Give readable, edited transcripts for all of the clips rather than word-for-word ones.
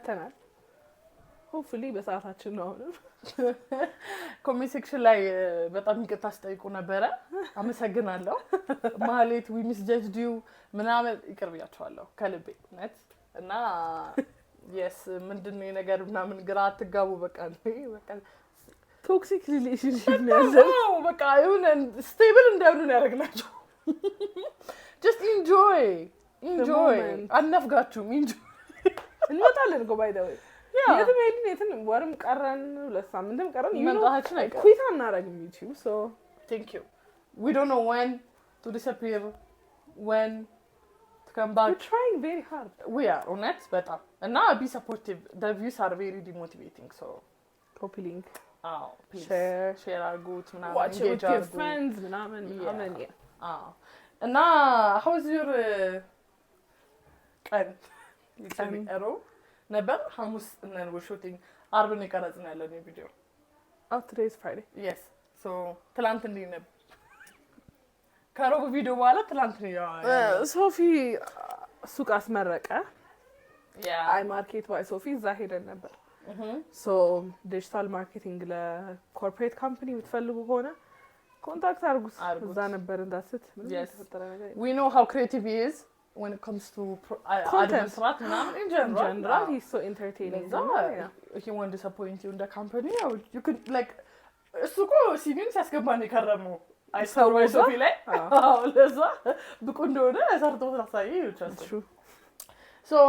መተናል ሆፕፉሊ በሰዓታችን ነው አሁን ኮሜንት ሴክሽን ላይ በጣም ይቅርታ አስጠይቁ ነበረ አመሰግናለሁ ማለት we misjudged you ምናምን ይቅር ብያችኋለሁ ከልቤ እውነት እና yes ምንድነው ነገር ምናምን ግራ አትጋቡ በቃ ቶክሲክ ሪሌሽንሺፕ ነው በቃ ይሁን ስቴብል እንዳይሆኑ ያደርግናቸው just enjoy አናፍጋችሁም enjoy እንወጣለን እኮ by the way የትም ሄድን የትም ወርም ቀረን 2 ሳምንትም ቀረን መምጣታችን አይቀርም ኩይታ እናደርግም YouTube so thank you we don't know when to disappear when to come back we're trying very hard we are honest በጣም እና be supportive the views are very demotivating so copy link please share አድርጉት ምናምን watch it with your friends ምናምን እና how's your ቀን ነበር ሐሙስ እና ነው ሹቲንግ አርብ ነው ቀረጽን ያለው ነው ቪዲዮ today is Friday yes so ትላንት እንዴት ነበር ከሮብ ቪዲዮ በኋላ ትላንት ነው ሶፊ ሱቅ አስመረቀ አይ ማርኬት ባይ ሶፊ እዛ ሄደን ነበር so ዲጂታል ማርኬቲንግ ለኮርፖሬት ካምፓኒ ብትፈልጉ ሆነ ኮንታክት አድርጉት እዛ ነበር እንዳትት ምን ተፈጠረ ነገር we know how creative he is when it comes to content in general he's so entertaining he won't disappoint you in the company you could like እሱኮ ሲቪን ሲያስገባን የከረመው አይሰሩ ሶፊ ላይ ለዛ ብቁ እንደሆነ ሰርቶ ታሳይ ይቻላል so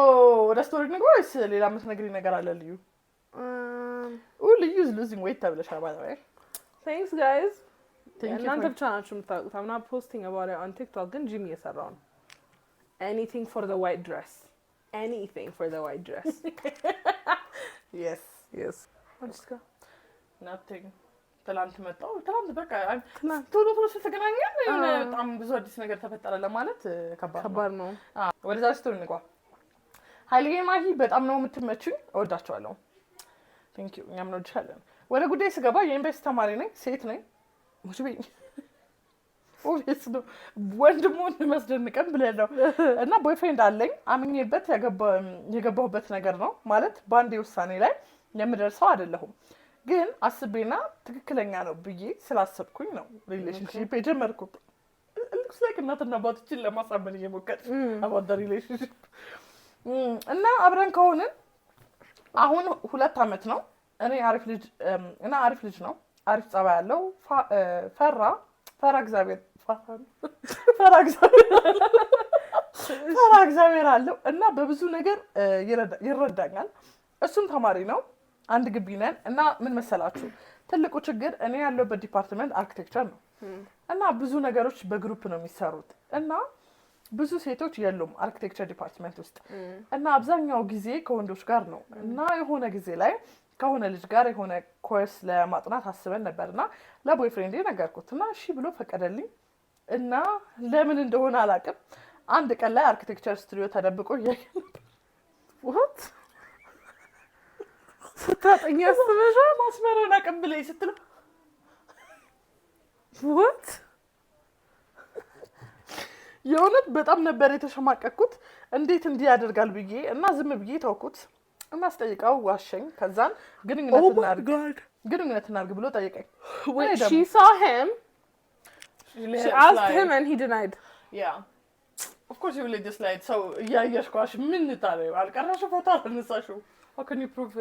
ወደ ስቶሪ ንገሩስ ሌላ የምትነግሪኝ ነገር አለ ልዩ ልዩ is losing weight ተብለሻል by the way thanks guys እናንተ ብቻ ናችሁ የምታውቁት I'm not posting about it on TikTok ግን ጂም እየሰራው ነው anything for the white dress yes what's go nothing ትላንት መጣው ትላንት በቃ ቶሎ ተገናኘን የሆነ በጣም ብዙ አዲስ ነገር ተፈጠረ ለማለት ከባድ ነው ወደዛ ስቶሪ ንቋ ኃይሌ ማሂ በጣም ነው የምትመቹኝ እወዳቸዋለሁ thank you እኛም ነው ቻለን ወደ ጉዳይ ስገባ የዩኒቨርሲቲ ተማሪ ነኝ ሴት ነኝ ሙሽበኝ obviously ወንድሙን መስደንቀን ብለን ነው እና ቦይፍሬንድ አለኝ አምኜበት የገባሁበት ነገር ነው ማለት ባንዴ ውሳኔ ላይ የምደርሰው አይደለሁም ግን አስቤና ትክክለኛ ነው ብዬ ስላሰብኩኝ ነው ሪሌሽንሺፕ የጀመርኩት looks like እናትና አባቶችን ለማሳመን እየሞከርኩ about the relationship እና አብረን ከሆነን አሁን 2 አመት ነው እኔ አሪፍ ልጅ ነው አሪፍ ጸባይ ያለው ፈራ እግዚአብሔር አለው እና በብዙ ነገር ይረዳኛል እሱም ተማሪ ነው አንድ ግቢ ነን እና ምን መሰላችሁ ትልቁ ችግር እኔ ያለሁበት ዲፓርትመንት አርኪቴክቸር ነው እና ብዙ ነገሮች በግሩፕ ነው የሚሰሩት እና ብዙ ሴቶች የሉም አርኪቴክቸር ዲፓርትመንት ውስጥ እና አብዛኛው ጊዜ ከወንዶች ጋር ነው እና የሆነ ጊዜ ላይ ከሆነ ልጅ ጋር የሆነ ኮርስ ለማጥናት አስበን ነበርና ለቦይፍሬንዴ ነገርኩትና እሺ ብሎ ፈቀደልኝ እና ለምን እንደሆነ አላውቅም አንድ ቀን ላይ አርኪቴክቸር ስቱዲዮ ተደብቆ what ስታጠኛ አስበሻ ማስመረና ቀብለኝ ስትል what የሆነት በጣም ነበር የተሸማቀቅኩት እንዴት እንዲህ ያደርጋል ብዬ እና ዝም ብዬ ተውኩት እና አስጠይቀው ዋሸኝ ከዛን ግንኙነት እናድርግ ብሎ ጠየቀኝ when she saw him she asked him and he denied yeah of course you will dislike so ያየሽኳሽ ምን ታለው አልቀረሽ ፎቶ አልነሳሽው how can you prove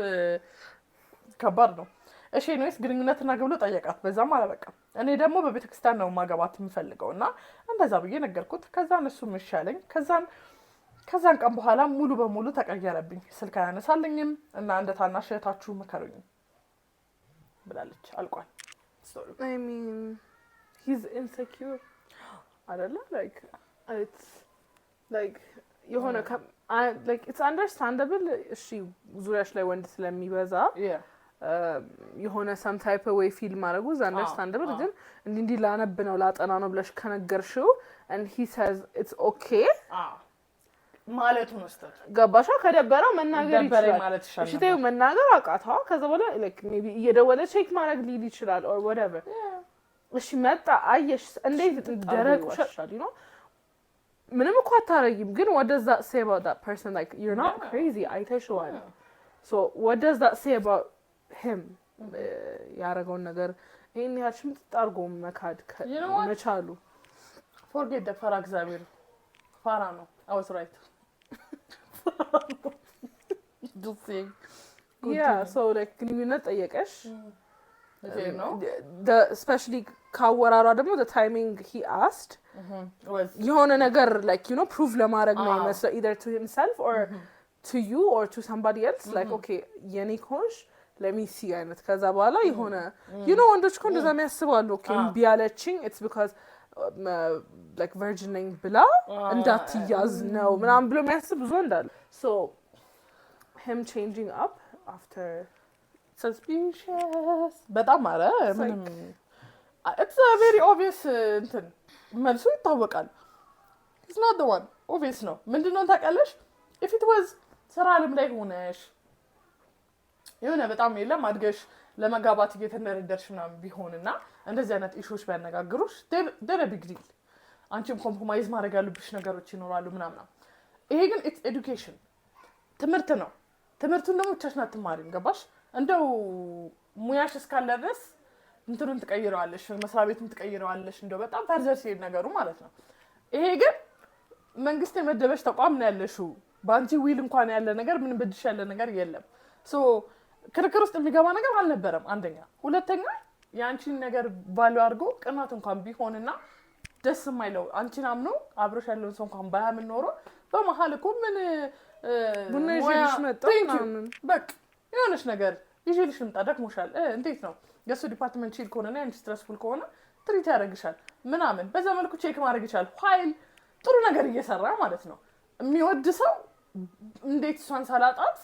ከባድ ነው እሺ ነውስ ግንኙነት እናድርግ ብሎ ጠየቃት በዛም አላበቃም እኔ ደግሞ በቤተክርስቲያን ነው ማገባት የምፈልገውና እንደዛ ብዬ ነገርኩት ከዛን እሱ ምሻለኝ ከዛን ቀን በኋላ ሙሉ በሙሉ ተቀየረብኝ ስልክ ያነሳልኝም እና እንደ ታናሽ እህታችሁ መከሩኝ ብላለች አልቋል sorry I mean he's insecure I don't know like it's like የሆነ like it's understandable እሺ ዙሪያሽ ላይ ወንድ ስለሚበዛ የሆነ some type of way feel ማድረጉ is understandable ግን እንዲህ ላነብ ነው ላጠና ነው ብለሽ ከነገርሽው and he says it's okay ማለቱ ነው ስታት ገባሻ ከደበረው መናገር ይችላል እሺ ተይው መናገር አቃታው ከዛ በኋላ like maybe እየደወለ ቼክ ማድረግ ሊል ይችላል or whatever እሺ መጣ አየሽ እንዴት ደረቅ ሻሻል you know ምንም እኮ አታረጊም ግን what does that say about that person like you're not crazy አይተሽዋል So what does that say about him? ያረጋውን ነገር ይሄን ያህል ሽምጥ አድርጎ መካድ መቻሉ forget the ፈራ እግዚአብሔር ፋራ ነው I was right just saying yeah so like ግንኙነት ጠየቀሽ especially ካወራሯ ደግሞ the timing he asked የሆነ ነገር like you know prove ለማድረግ ነው ይመስላል either to himself or to you or to somebody else like okay የኔ ኮንሽ let me see አይነት ከዛ በኋላ የሆነ you know ወንዶች እኮ እንደዛ የሚያስባሉ okay ቢያለችኝ it's because like virgin ነኝ ብላ እንዳትያዝ ነው ምናምን ብሎ የሚያስብ ብዙ እንዳለ so him changing up after suspicious በጣም አረ ምንም it's a very obvious እንትን መልሱ ይታወቃል it's not the one obvious ነው ምንድነው ታውቃለሽ if it was ስራ ዓለም ላይ ሆነሽ የሆነ በጣም የለም አድገሽ ለመጋባት እየተነረደርሽ ምናምን ቢሆንና እንደዚህ አይነት ኢሹዎች ቢያነጋግሩሽ ደረ ቢግ ዲል አንቺም ኮምፕሮማይዝ ማድረግ ያሉብሽ ነገሮች ይኖራሉ ምናምን ይሄ ግን ኢትስ ኤዱኬሽን ትምህርት ነው ትምህርቱን ደግሞ ብቻሽን አትማሪም ገባሽ እንደው ሙያሽ እስካለ ድረስ እንትኑን ትቀይረዋለሽ መስሪያ ቤቱን ትቀይረዋለሽ እንደው በጣም ፈርዘር ሲሄድ ነገሩ ማለት ነው ይሄ ግን መንግስት የመደበሽ ተቋም ነው ያለሽው ባንቺ ዊል እንኳን ያለ ነገር ምን በድሽ ያለ ነገር የለም ሶ ክርክር ውስጥ የሚገባ ነገር አልነበረም አንደኛ ሁለተኛ ያንቺን ነገር ባሉ አድርጎ ቅናት እንኳን ቢሆንና ደስ የማይለው አንቺን አምኖ አብሮሽ ያለውን ሰው እንኳን ባያምን ኖሮ በመሀል እኮ ምን ቡና ይዤልሽ መጣሁ ምናምን በቃ የሆነሽ ነገር ይዤልሽ ልምጣ ደክሞሻል እንዴት ነው የሱ ዲፓርትመንት ቺል ከሆነና አንቺ ስትረስፉል ከሆነ ትሪት ያደርግሻል ምናምን በዛ መልኩ ቼክ ማድረግ ይችላል ፋይል ጥሩ ነገር እየሰራ ማለት ነው የሚወድ ሰው እንዴት እሷን ሳላጣት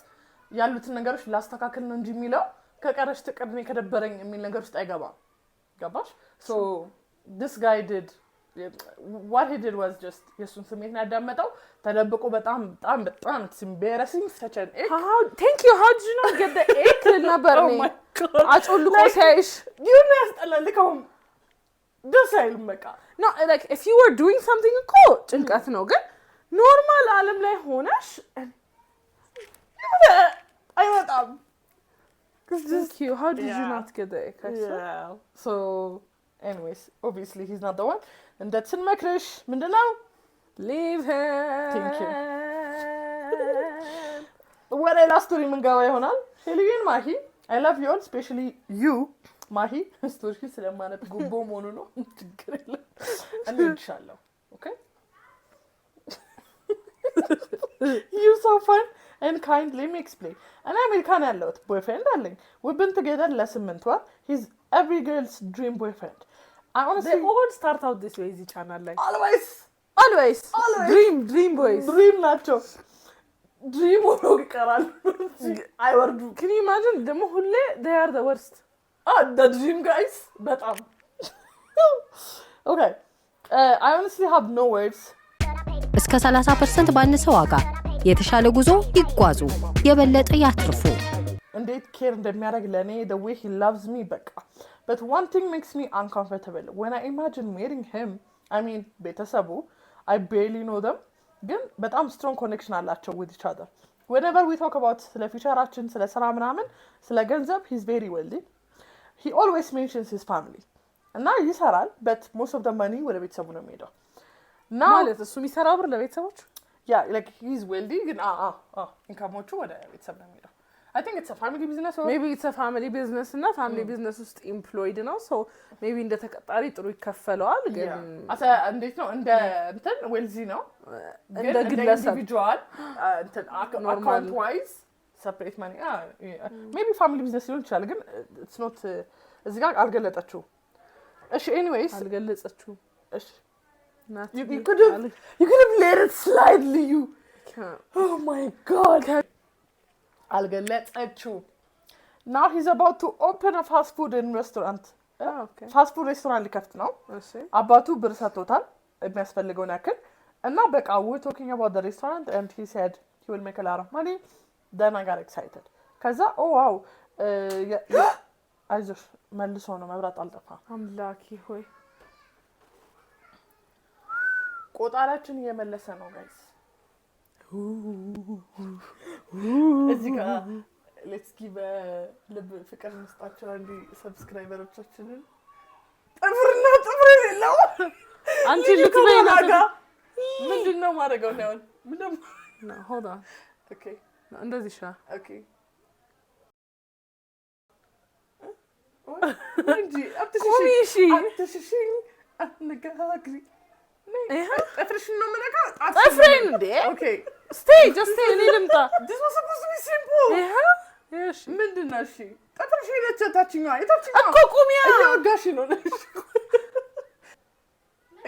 ያሉትን ነገሮች ላስተካክል ነው እንጂ የሚለው ከቀረሽ ተቀድሜ ከደበረኝ የሚል ነገር ውስጥ አይገባም ገባሽ so this guy did what he did was just የሱን ስሜት ነው ያዳመጠው ተደብቆ በጣም it's embarrassing such an ick thank you how did you not get the ick ነበር oh my god አጮልቆ ሳይሽ you know ያስጠላልከው ደስ አይልም በቃ no like if you were doing something እኮ ጭንቀት ነው ግን ኖርማል ዓለም ላይ ሆነሽ አይወጣም thank you how did you not get the ick yeah so anyways obviously he's not the one and that's in መክረሽ ምንድነው leave him thank you ወደ ላስት ስቶሪ ምንገባ ይሆናል ሄሊን ማሂ I love you all especially you ማሂ ስቶሪ ስለማለት ጉቦ መሆኑ ነው ችግር የለም እንድሻለሁ okay you so fun and kind let me explain and American ያለሁት boyfriend አለኝ we've been together ለስምንት ወር he's every girl's dream boyfriend I honestly they all start out this way easy channel like always dream boys dream ናቸው dream ሆኖ ይቀራል አይወርዱ can you imagine ደግሞ ሁሌ they are the worst the dream guys በጣም okay I honestly have no words እስከ 30% ባነሰ ዋጋ የተሻለ ጉዞ ይጓዙ የበለጠ ያትርፉ እንዴት ኬር እንደሚያደርግ ለኔ the way he loves me በቃ but one thing makes me uncomfortable when I imagine meeting him I mean ቤተሰቡ I barely know them ግን በጣም strong connection አላቸው with each other whenever we talk about ስለ ፊቸራችን ስለ ስራ ምናምን ስለ ገንዘብ he's very wealthy he always mentions his family እና ይሰራል but most of the money ወደ ቤተሰቡ ነው የሚሄደው ማለት እሱ የሚሰራው ብር ለቤተሰቦች yeah like he's wealthy ግን ኢንካሞቹ ወደ ቤተሰብ ነው የሚሄደው I think it's a family business or maybe it's a family business እና family business ውስጥ employed ነው so maybe እንደ ተቀጣሪ ጥሩ ይከፈለዋል ግን እንዴት ነው እንደ እንትን wealthy ነው እንደ ግለሰብ individual እንትን account wise separate money maybe family business ሊሆን ይችላል ግን it's not እዚህ ጋር አልገለጸችው እሺ anyways አልገለጸችው እሺ you could have let it slide you oh my god algalachu now he's about to open a fast food restaurant okay fast food restaurant ሊከፍት ነው እሺ አባቱ ብር ሰጥቶታል የሚያስፈልገውን ያክል እና በቃ we're talking about the restaurant and he said he will make a lot of money then I got excited ከዛ oh wow አይዞሽ መልሶ ነው መብራት አልጠፋ አምላኪ ሆይ ቆጣራችን እየመለሰ ነው ጋይስ እዚህ ጋር ሌትስ ጊቭ ልብ ፍቅር እንስጣቸው አንዲ ሰብስክራይበሮቻችንን ጥፍርና ጥፍር የሌለው አንቺ ልትበይና ምንድን ነው ማድረገው ነው ምንም ሆዳ ኦኬ እንደዚህ ሻ ኦኬ እንጂ አትሽሺ አትነጋግሪ ጥፍርሽን ነው የምነካው ጥፍሬን እንዴ ኦኬ stay just stay እኔ ልምጣ this was supposed to be simple እሺ ምንድን ነው እሺ ጥፍርሽን የታችኛዋ እኮ ቁሚያ እያወጋሽ ነው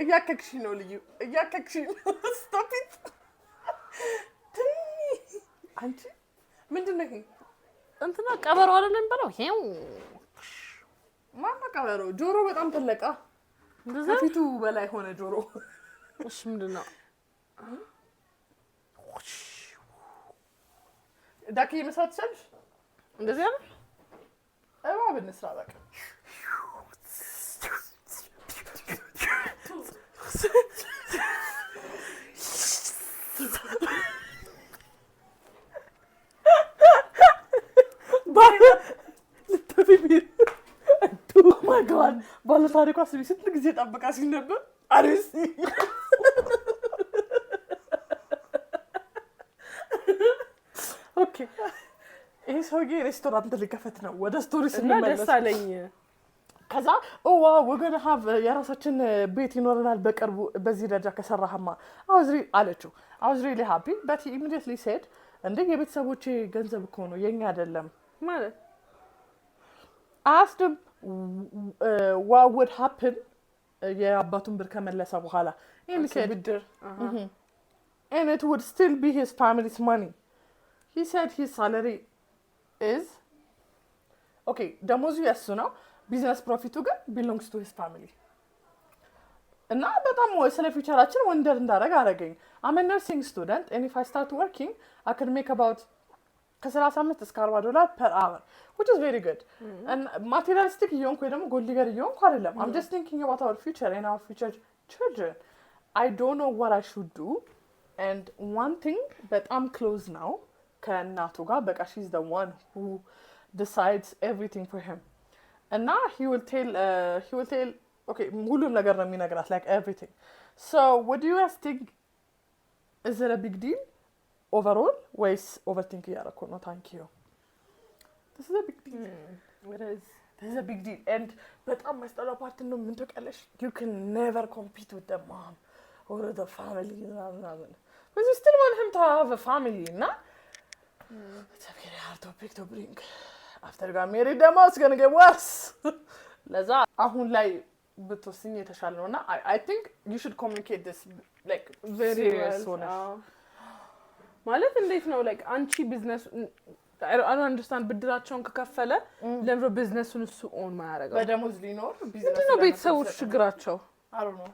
እያከክሽ ነው ልዩ እያከክሽ ነው stop it አንቺ ምንድን ነው ይሄ እንትና ቀበሮ አይደለም በለው ይሄው ማማ ቀበሮ ጆሮ በጣም ተለቃ ከፊቱ በላይ ሆነ ጆሮ እሺ ምንድን ነው ዳኪ መስራት ትችላለሽ እንደዚህ አይደል እባብ እንስራ በቃ ማጋን ባለ ታሪኳ ስንት ጊዜ ጠብቃ ሲል ነበር አሪስ ኦኬ ይሄ ሰውዬ ሬስቶራንት ሊከፈት ነው ወደ ስቶሪ ስንመለስ ደስ አለኝ ከዛ ኦዋ ወገን ሀብ የራሳችን ቤት ይኖረናል በቅርቡ በዚህ ደረጃ ከሰራህማ አውዝሪ አለችው አውዝሪ ሊሃፒ በት ኢሚዲየትሊ ሴድ እንዴ የቤተሰቦቼ ገንዘብ እኮ ነው የኛ አይደለም ማለት asked him what would happen የአባቱን ብር ከመለሰ በኋላ and he said ብድር and it would still be his family's money he said his salary is okay ደሞዙ የሱ ነው ቢዝነስ ፕሮፊቱ ግን belongs to his family እና በጣም ስለ ፊውቸራችን ወንደር እንዳደረግ አደረገኝ I'm a nursing student and if I start working I can make about ከ35 እስከ $40 per hour which is very good and materialistic እየሆንኩ ወይ ደግሞ ጎልዲገር እየሆንኩ አይደለም I'm just thinking about our future and our future children I don't know what I should do and one thing but I'm close now ከእናቱ ጋር በቃ she's the one who decides everything for him and now he will tell okay ሁሉም ነገር ነው የሚነግራት like everything so what do you guys think is it a big deal overall ወይስ overthink እያደረኩ ነው thank you this is a big deal this is a big deal and በጣም መስጠላው ፓርት ነው ምን ተቀለሽ you can never compete with the mom or the family but you still want him to have a family na it's a very hard topic to bring after you got married the most gonna get worse ለዛ አሁን ላይ ብትወስኝ የተሻለ ነውና I think you should communicate this like very well ማለት እንዴት ነው like አንቺ ቢዝነስ I don't understand ብድራቸውን ከከፈለ ለምሮ ቢዝነሱን እሱ ኦን ማያረጋው በደሞዝ ሊኖር ቢዝነስ ምንድነው ቤተሰቦች ችግራቸው I don't know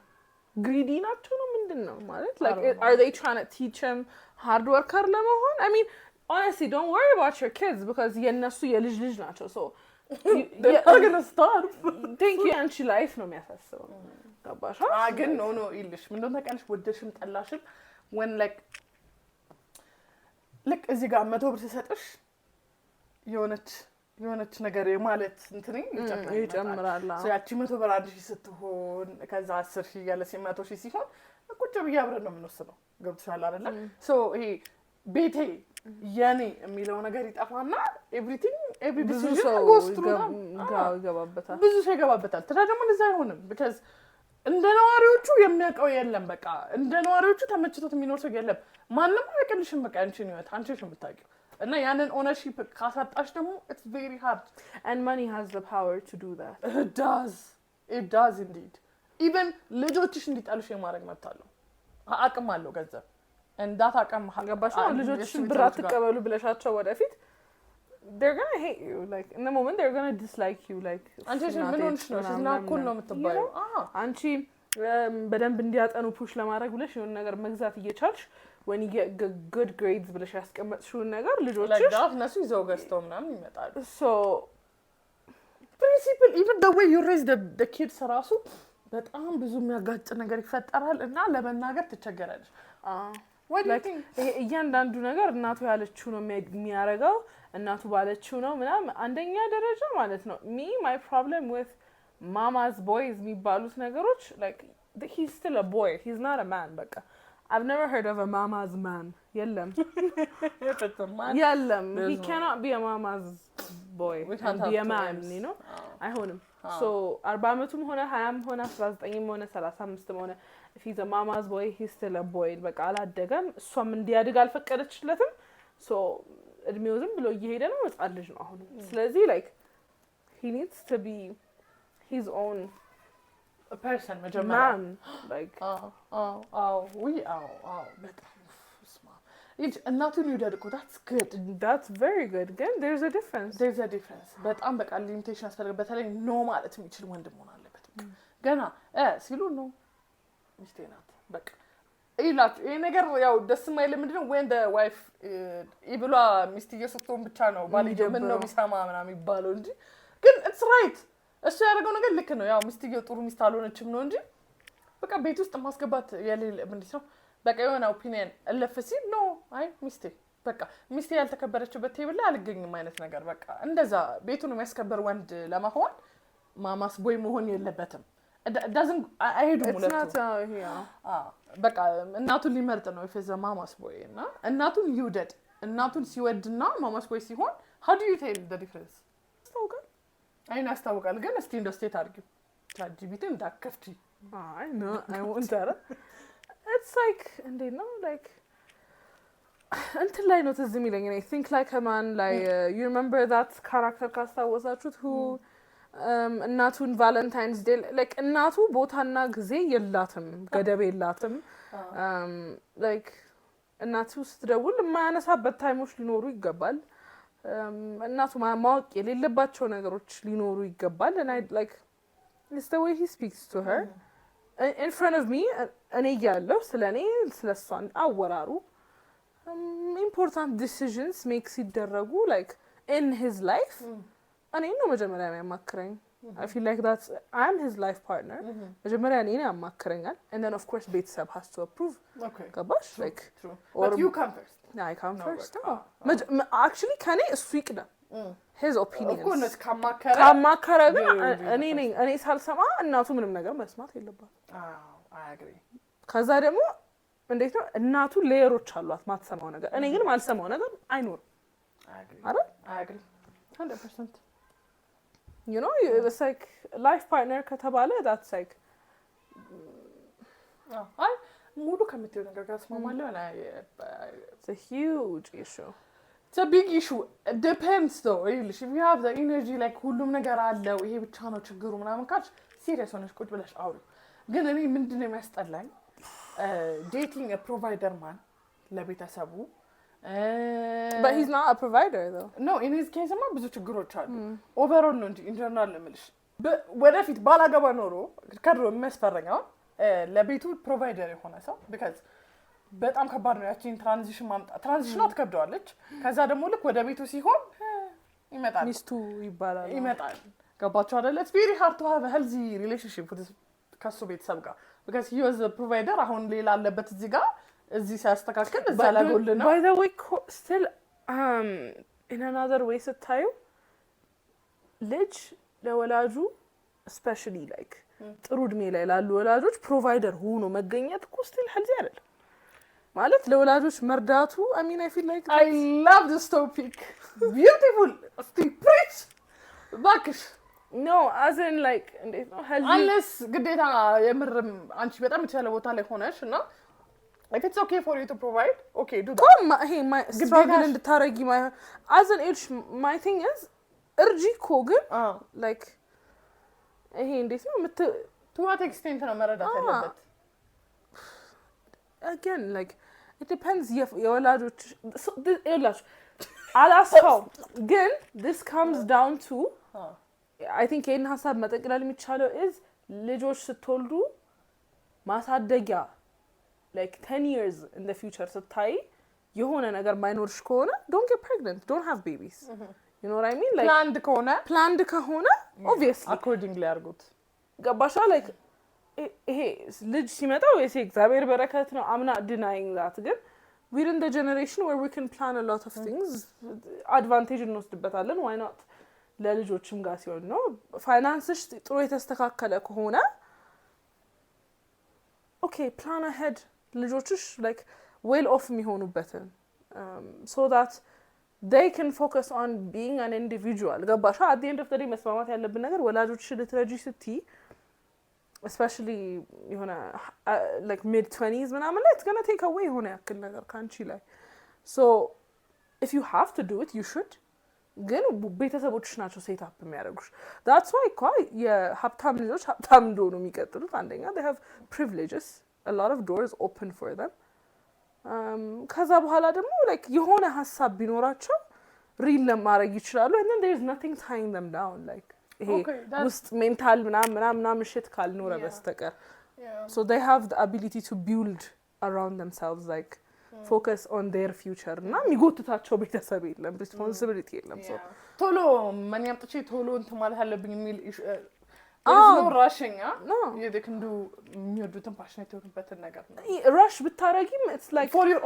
greedy ናቸው ነው ምንድነው ማለት like are they trying to teach him hard worker ለመሆን I mean honestly don't worry about your kids because የነሱ የልጅ ልጅ ናቸው so they're gonna starve think you አንቺ ላይፍ ነው የሚያሳስበው ገባሽ ግን ኖ ይልሽ ምንድነው ታውቂያለሽ ወደሽም ጠላሽም when like ልክ እዚህ ጋር 100 ብር ሲሰጥሽ የሆነች ነገር ማለት እንትኔ ይጨምራል ያቺ 100 ብር 1000 ስትሆን ከዛ 10000 ያለ 100000 ሲሆን ቁጭ ብዬ አብረን ነው የምንወስነው ገብቶሻል አይደለ ሶ ይሄ ቤቴ የኔ የሚለው ነገር ይጠፋና every decision goes through ይገባበታል ብዙ ሰው ይገባበታል ትዳ ደግሞ እንደዛ አይሆንም because እንደ ነዋሪዎቹ የሚያውቀው የለም በቃ እንደ ነዋሪዎቹ ተመችቶት የሚኖር ሰው የለም ማንንም አይቀልሽም በቃ አንቺን ይወት አንቺሽ የምታውቂው እና ያንን ownership ካሳጣሽ ደግሞ it's very hard and money has the power to do that it does indeed even ልጆችሽ እንዲጣሉሽ የማድረግ መብት አለው አቅም አለው ገንዘብ እንዳት አቅም ገባሽ ልጆችሽን ብር አትቀበሉ ብለሻቸው ወደፊት they're gonna hate you like in the moment they're gonna dislike you like አንቺ ምን ሆነሽ ነው she's not cool ነው የምትባየው አንቺ በደንብ እንዲያጠኑ ፑሽ ለማድረግ ብለሽ የሆነ ነገር መግዛት እየቻልሽ when you get good grades ብለሽ ያስቀመጥሽው ነገር ልጆችሽ like that እነሱ ይዘው ገዝተው ምናምን ይመጣሉ so principle even the way you raise the kids ራሱ በጣም ብዙ የሚያጋጭ ነገር ይፈጠራል እና ለመናገር ትቸገራለሽ እያንዳንዱ ነገር እናቱ ያለችው ነው የሚያረጋው እናቱ ባለችው ነው ምናምን አንደኛ ደረጃ ማለት ነው my problem with mama's boys የሚባሉት ነገሮች like he's still a boy, he's not a man በቃ I've never heard of a mama's man የለም የለም he cannot be a mama's boy and be a man you know አይሆንም so 40 አመቱም ሆነ 20ም ሆነ 19ም ሆነ 35ም ሆነ if he's a mama's boy he's still a boy በቃ አላደገም እሷም እንዲያድግ አልፈቀደችለትም so እድሜው ዝም ብሎ እየሄደ ነው ህፃን ልጅ ነው አሁን ስለዚህ like he needs to be his own a person man like we በጣም ስማ እናቱን ይወደድ እኮ that's very good again there's a difference በጣም በቃ ሊሚቴሽን አስፈልግ በተለይ ኖ ማለት የሚችል ወንድም ሆነ አለበት ገና ሲሉ ነው ሚስቴ ናት በቃ ይላል ይሄ ነገር ያው ደስ የማይል ምንድነው when the wife ይብሏ ሚስትየው ስትሆን ብቻ ነው ባልየው ምን ነው ቢሰማ ምናምን ይባለው እንጂ ግን it's right እሱ ያደረገው ነገር ልክ ነው ያው ሚስትየው ጥሩ ሚስት አልሆነችም ነው እንጂ በቃ ቤት ውስጥ ማስገባት የሌለ ምንድን ነው በቃ የሆነ ኦፒኒየን እለፈሲ ነው አይ ሚስቴ በቃ ሚስቴ ያልተከበረችበት ቴብል ላይ አልገኝም አይነት ነገር በቃ እንደዛ ቤቱን የሚያስከበር ወንድ ለማሆን ማማስ ቦይ መሆን የለበትም doesn't አይሄዱም ሁለቱ በቃ እናቱን ሊመርጥ ነው የፈዘ ማማስ ቦይ እና እናቱን ይውደድ እናቱን ሲወድና ማማስ ቦይ ሲሆን how do you tell the difference አስታውቃል ግን እስቲ እንደ ስቴት አድርጊው ChatGPT እንዳከፍቺ no I won't that it's like እንዴት ነው like until ላይ ነው ትዝ የሚለኝ I think like a man like you remember that character ካስታወሳችሁት who እናቱን ቫለንታይንስ ዴይ like እናቱ ቦታና ጊዜ የላትም ገደብ የላትም like እናቱ ስትደውል የማያነሳበት ታይሞች ሊኖሩ ይገባል እናቱ ማወቅ የሌለባቸው ነገሮች ሊኖሩ ይገባል and I like it's the way he speaks to her in front of me እኔ ያለው ስለኔ ስለሷ አወራሩ important decisions makes ሲደረጉ like in his life እኔ ነው መጀመሪያ የሚያማክረኝ I feel like that's I'm his life partner መጀመሪያ እኔ ነው ያማክረኛል and then of course ቤተሰብ has to approve ገባሽ like but you come first I come first actually ከኔ እሱ ይቅደም his opinions እኮ ነው ካማከረ ግን እኔ ሳልሰማ እናቱ ምንም ነገር መስማት የለባትም I agree ከዛ ደግሞ እንዴት ነው እናቱ ሌየሮች አሏት ማትሰማው ነገር እኔ ግን ማልሰማው ነገር አይኖርም I agree 100% you know it's like life partner ከተባለ that's like አይ ሙሉ ከምትይው ነገር ጋር ስማማለሁ እና it's a huge issue it's a big issue it depends though really if you have the energy like ሁሉም ነገር አለው ይሄ ብቻ ነው ችግሩ ምናምን ካልሽ serious ሆነሽ ቁጭ ብለሽ አውሪ ግን እኔ ምንድነው የሚያስጠላኝ dating a provider man ለቤተሰቡ but he's not a provider though no in his case ma ብዙ ችግሮች አሉ overall ነው እንጂ internal ለምልሽ ወደፊት ባላገባ ኖሮ ከድሮ የሚያስፈራኛው ለቤቱ ፕሮቫይደር የሆነ ሰው because በጣም ከባድ ነው ያቺን ትራንዚሽን ማምጣት ትራንዚሽኗ ትከብደዋለች ከዛ ደግሞ ልክ ወደ ቤቱ ሲሆን ይመጣል ሚስቱ ይመጣል ገባችሁ አይደል it's very hard to have a healthy relationship with ከሱ ቤተሰብ ጋር because he was a provider አሁን ሌላ አለበት እዚህ ጋር እዚህ ሲያስተካክል እዛ ላጎል ነው by the way still in another way ስታዩ ልጅ ለወላጁ especially like ጥሩ እድሜ ላይ ላሉ ወላጆች ፕሮቫይደር ሆኖ መገኘት እኮ still healthy አይደለም ማለት ለወላጆች መርዳቱ I mean I feel like I love this topic beautiful still preach ባክሽ no as in like እንዴት ነው healthy unless ግዴታ የምርም አንቺ በጣም የተሻለ ቦታ ላይ ሆነሽ እና if it's okay for you to provide okay do that hey my struggle እንድታረጊ as an age my thing is እርጂ እኮ ግን like ይሄ እንዴት ነው to what extent ነው መረዳት ያለበት again like it depends የወላጆች ይላችሁ አላስፋው ግን this comes down to I think ይሄን ሐሳብ መጠቅለል የሚቻለው is ልጆች ስትወልዱ ማሳደጊያ like 10 years in the future ስታይ የሆነ ነገር ማይኖርሽ ከሆነ don't get pregnant don't have babies you know what I mean like planned ከሆነ obviously accordingly አርጉት ገባሻ like ይሄ ልጅ ሲመጣው የሴ እግዚአብሔር በረከት ነው I'm not denying that ግን we're in the generation where we can plan a lot of things. Advantage እንወስድበታለን. Why not? ለልጆችም ጋር ሲሆን ነው ፋይናንስሽ ጥሩ የተስተካከለ ከሆነ okay plan ahead ልጆችሽ like well off የሚሆኑበትን so that they can focus on being an individual ገባሽ at the end of the day መስማማት ያለብን ነገር ወላጆችሽ ልትረጂ ስትይ especially የሆነ like mid 20s ምናምን ላይ it's going to take away የሆነ ያክል ነገር ካንቺ ላይ so if you have to do it you should ግን ቤተሰቦችሽ ናቸው ሴት አፕ የሚያደርጉሽ that's why የሀብታም ልጆች ሀብታም እንደሆኑ የሚቀጥሉት አንደኛ they have privileges a lot of doors open for them ከዛ በኋላ ደግሞ like የሆነ ሀሳብ ቢኖራቸው ሪል ለማድረግ ይችላሉ and then there's nothing tying them down like ይሄ ውስጥ ሜንታል ምናምን shit ካልኖረ በስተቀር so they have the ability to build around themselves like focus on their future እና የሚጎትታቸው ቤተሰብ የለም responsibility የለም so ቶሎ ማን ያምጥቼ ቶሎ እንት ማለት አለብኝ የሚል ነው ራሽኛ they can do የሚወዱትን passionate የሆኑበትን ነገር ነው rush ብታረጊም it's like for your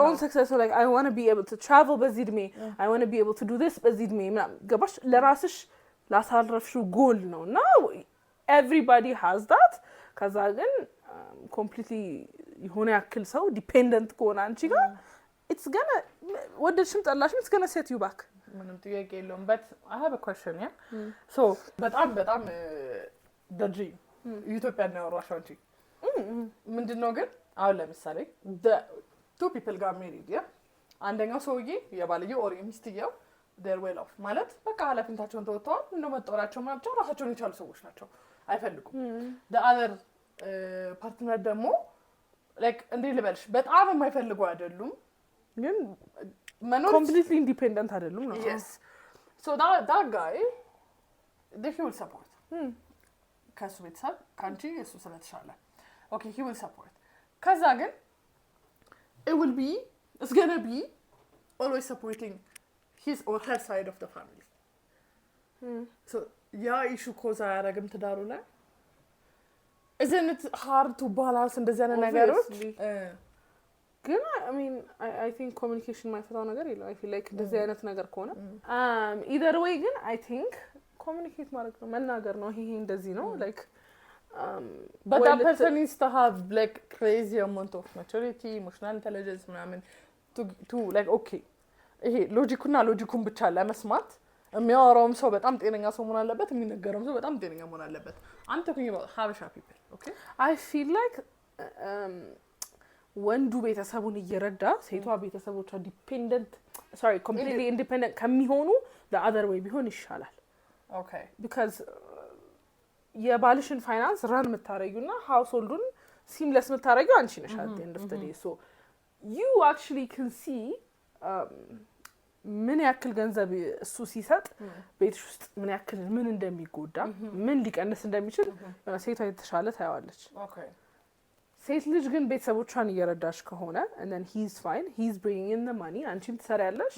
own success so like I want to be able to travel በዚህ እድሜ I want to be able to do this በዚህ እድሜ ገባሽ ለራስሽ ላሳረፍሽው ጎል ነው እና everybody has that ከዛ ግን completely የሆነ ያክል ሰው ዲፔንደንት ከሆነ አንቺ ጋር it's gonna ወደድሽም ጠላሽም it's gonna set you back ምንም ጥያቄ የለውም but I have a question yeah so በጣም ደጂ ኢትዮጵያ ነው ራሻው እንጂ ምንድነው ግን አሁን ለምሳሌ the two people got married yeah አንደኛው ሰውዬ የባልየው ኦር የሚስትየው they're well off ማለት በቃ ኃላፊነታቸውን ተወጥተዋል እንደው መጦራቸው ማብቻው ራሳቸውን የቻሉ ሰዎች ናቸው አይፈልጉም the other partner ደግሞ like እንዴ ልበልሽ በጣም የማይፈልጉ አይደሉም ግን completely independent አይደሉም ነው yes so that guy they will support ከሱ ቤተሰብ ካንቺ እሱ ስለተሻለ okay he will support ከዛ ግን it's gonna be always supporting his or her side of the family so ያ issue cause አያረግም ትዳሩ ላይ isn't it hard to balance እንደዚህ አይነት ነገሮች ግን I mean I think communication ማይፈታው ነገር የለም I feel like እንደዚህ አይነት ነገር ከሆነ either way ግን I think communicate ማድረግ ነው መናገር ነው ይሄ እንደዚህ ነው like but that person needs to have like crazy amount of maturity emotional intelligence ምናምን to like okay ይሄ ሎጂኩን ብቻ ለመስማት የሚያወራውም ሰው በጣም ጤነኛ ሰው መሆን አለበት የሚነገረውም ሰው በጣም ጤነኛ መሆን አለበት I'm talking about Habesha people okay I feel like ወንዱ ቤተሰቡን እየረዳ ሴቷ ቤተሰቦቿ completely independent ከሚሆኑ the other way ቢሆን ይሻላል okay because የባልሽን ፋይናንስ ራን የምታረጊውና ሃውስሆልዱን ሲምለስ የምታረጊው አንቺ ነሽ at the end of the day so you actually can see ምን ያክል ገንዘብ እሱ ሲሰጥ ቤትሽ ውስጥ ምን ያክል ምን እንደሚጎዳ ምን ሊቀንስ እንደሚችል ሴቷ የተሻለ ታያዋለች okay ሴት ልጅ ግን ቤተሰቦቿን እየረዳሽ ከሆነ and then he's fine he's bringing in the money አንቺም ትሰሪያለሽ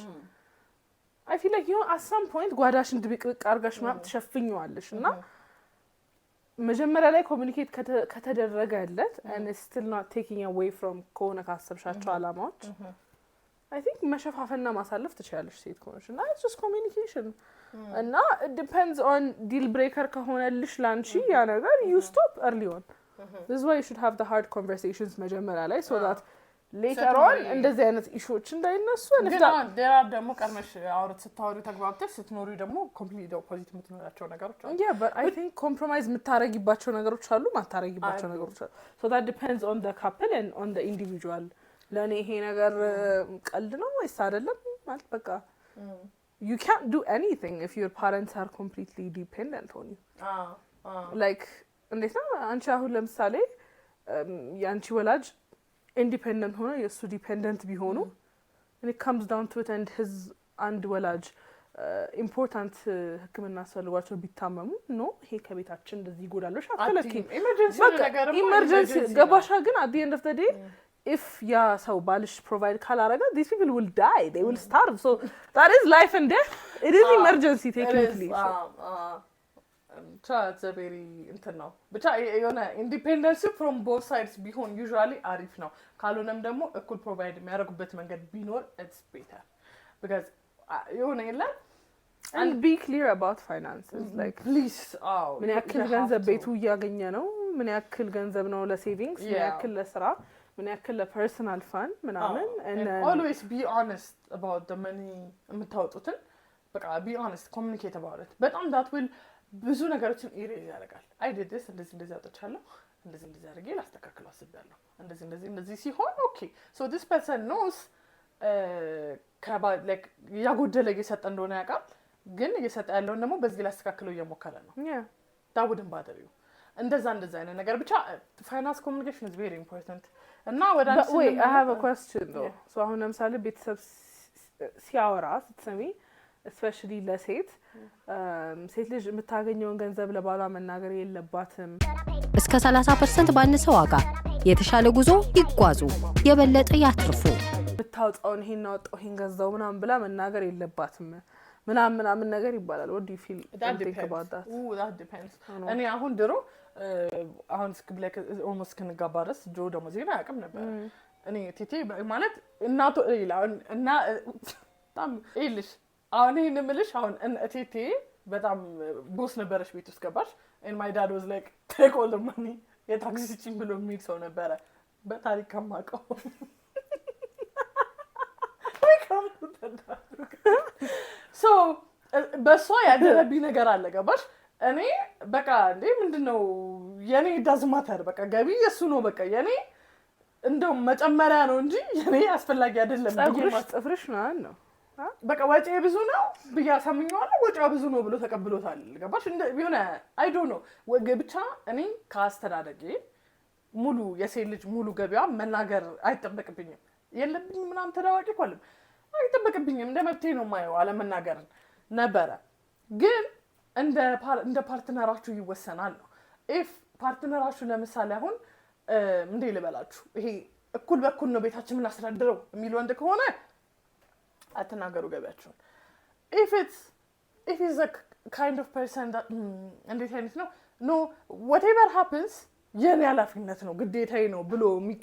I feel like you know at some point ጓዳሽን ድብቅብቅ አርጋሽ ማለት ትሸፍኚዋለሽ እና መጀመሪያ ላይ ኮሙኒኬት ከተደረገለት and it's still not taking away from ከሆነ ካሰብሻቸው አላማዎች I think መሸፋፈንና ማሳለፍ ትችያለሽ ሴት ከሆነሽ እና it's just communication እና it depends on deal breaker ከሆነልሽ ላንቺ ያ ነገር you stop early on this is why you should have the hard conversations መጀመሪያ ላይ so that later on እንደዚህ አይነት ኢሹዎች እንዳይነሱ there are ደግሞ ቀርመሽ አውርት ስታወሪ ተግባብተሽ ስትኖሪ ደግሞ completely opposite የምትኖራቸው ነገሮች አሉ yeah but I think compromise የምታረጊባቸው ነገሮች አሉ ማታረጊባቸው ነገሮች አሉ so that depends on the couple and on the individual ለኔ ይሄ ነገር ቀልድ ነው ወይስ አይደለም ማለት በቃ you can't do anything if your parents are completely dependent on you like እንዴት ነው አንቺ አሁን ለምሳሌ ያንቺ ወላጅ independent ሆነ የሱ dependent ቢሆኑ and it comes down to it and his አንድ ወላጅ important ህክምና አስፈልጓቸው ቢታመሙ ነው ይሄ ከቤታችን እንደዚህ ይጎዳለሽ አትለኪም emergency ገባሻ ግን at the end of the day if ya so balish provide ካላረጋ these people will die they will starve so that is life and death it is emergency technically ዘቤሪ እንትን ነው ብቻ የሆነ ኢንዲፔንደንስ ፍሮም ቦት ሳይድስ ቢሆን ዩዥዋሊ አሪፍ ነው። ካልሆነም ደግሞ እኩል ፕሮቫይድ የሚያደርጉበት መንገድ ቢኖር ኢትስ ቤተር ቢካዝ የሆነ የለም and be clear about finances like please ምን ያክል ገንዘብ ቤቱ እያገኘ ነው፣ ምን ያክል ገንዘብ ነው ለሴቪንግስ፣ ምን ያክል ለስራ፣ ምን ያክል ለፐርሰናል ፋን ምናምን and always be honest about the money የምታወጡትን በቃ be honest communicate about it በጣም that will ብዙ ነገሮችን ኢሬዝ ያደርጋል። አይ ዲድ ዲስ እንደዚህ አውጥቻለሁ እንደዚህ አድርጌ ላስተካክለው አስቤያለሁ እንደዚህ ሲሆን ኦኬ ሶ ዲስ ፐርሰን ኖስ like ያጎደለ እየሰጠ እንደሆነ ያውቃል፣ ግን እየሰጠ ያለውን ደግሞ በዚህ ላስተካክለው እየሞከረ ነው። ዳውድን ባደሪው እንደዛ አይነት ነገር ብቻ ፋይናንስ ኮሚኒኬሽን is very important እና ወደ አንቺ wait I have a question though so አሁን ለምሳሌ ቤተሰብ ሲያወራ ስትሰሚ especially ለሴት ሴት ልጅ የምታገኘውን ገንዘብ ለባሏ መናገር የለባትም። እስከ 30% ባነሰ ዋጋ የተሻለ ጉዞ ይጓዙ፣ የበለጠ ያትርፉ። ብታውጣውን ይሄን አወጣው ይሄን ገዛው ምናምን ብላ መናገር የለባትም ምናምን ነገር ይባላል። what do you feel about that? That depends እኔ አሁን ድሮ አሁን like almost ከንጋባ ድረስ ጆ ደግሞ ዜና ያውቅም ነበር። እኔ ቲቲ ማለት እናቱ ይላል እና በጣም ይልሽ አሁን ይሄን ምልሽ አሁን እቴቴ በጣም ቦስ ነበረሽ ቤት ውስጥ ገባሽ and my dad was like take all the money የታክሲ ሲጭን ብሎ የሚል ሰው ነበረ በታሪክ ከማውቀው so በሷ ያደረብኝ ነገር አለ ገባሽ እኔ በቃ እንዴ ምንድነው የኔ doesn't matter በቃ ገቢ የሱ ነው በቃ የኔ እንደው መጨመሪያ ነው እንጂ የኔ አስፈላጊ አይደለም ጥፍርሽ ነው በቃ ወጪ ብዙ ነው በያሳምኛለሁ ወጪው ብዙ ነው ብሎ ተቀብሎታል ገባሽ የሆነ I don't know ብቻ እኔ ካስተዳደጌ ሙሉ የሴት ልጅ ሙሉ ገቢያ መናገር አይጠበቅብኝም የለብኝም ምናምን ተዳዋቂ ቆልም አይጠበቅብኝም እንደመብቴ ነው ማየው አለ መናገር ነበር ግን እንደ ፓርትነራችሁ ይወሰናል ነው if ፓርትነራችሁ ለምሳሌ አሁን እንዴ ልበላችሁ ይሄ እኩል በኩል ነው ቤታችን ምን አስተዳድረው የሚል ወንድ ከሆነ አትናገሩ ገቢያችሁን if is a kind of person that እንዴት አይነት ነው no whatever happens የኔ ኃላፊነት ነው ግዴታዬ ነው ብሎ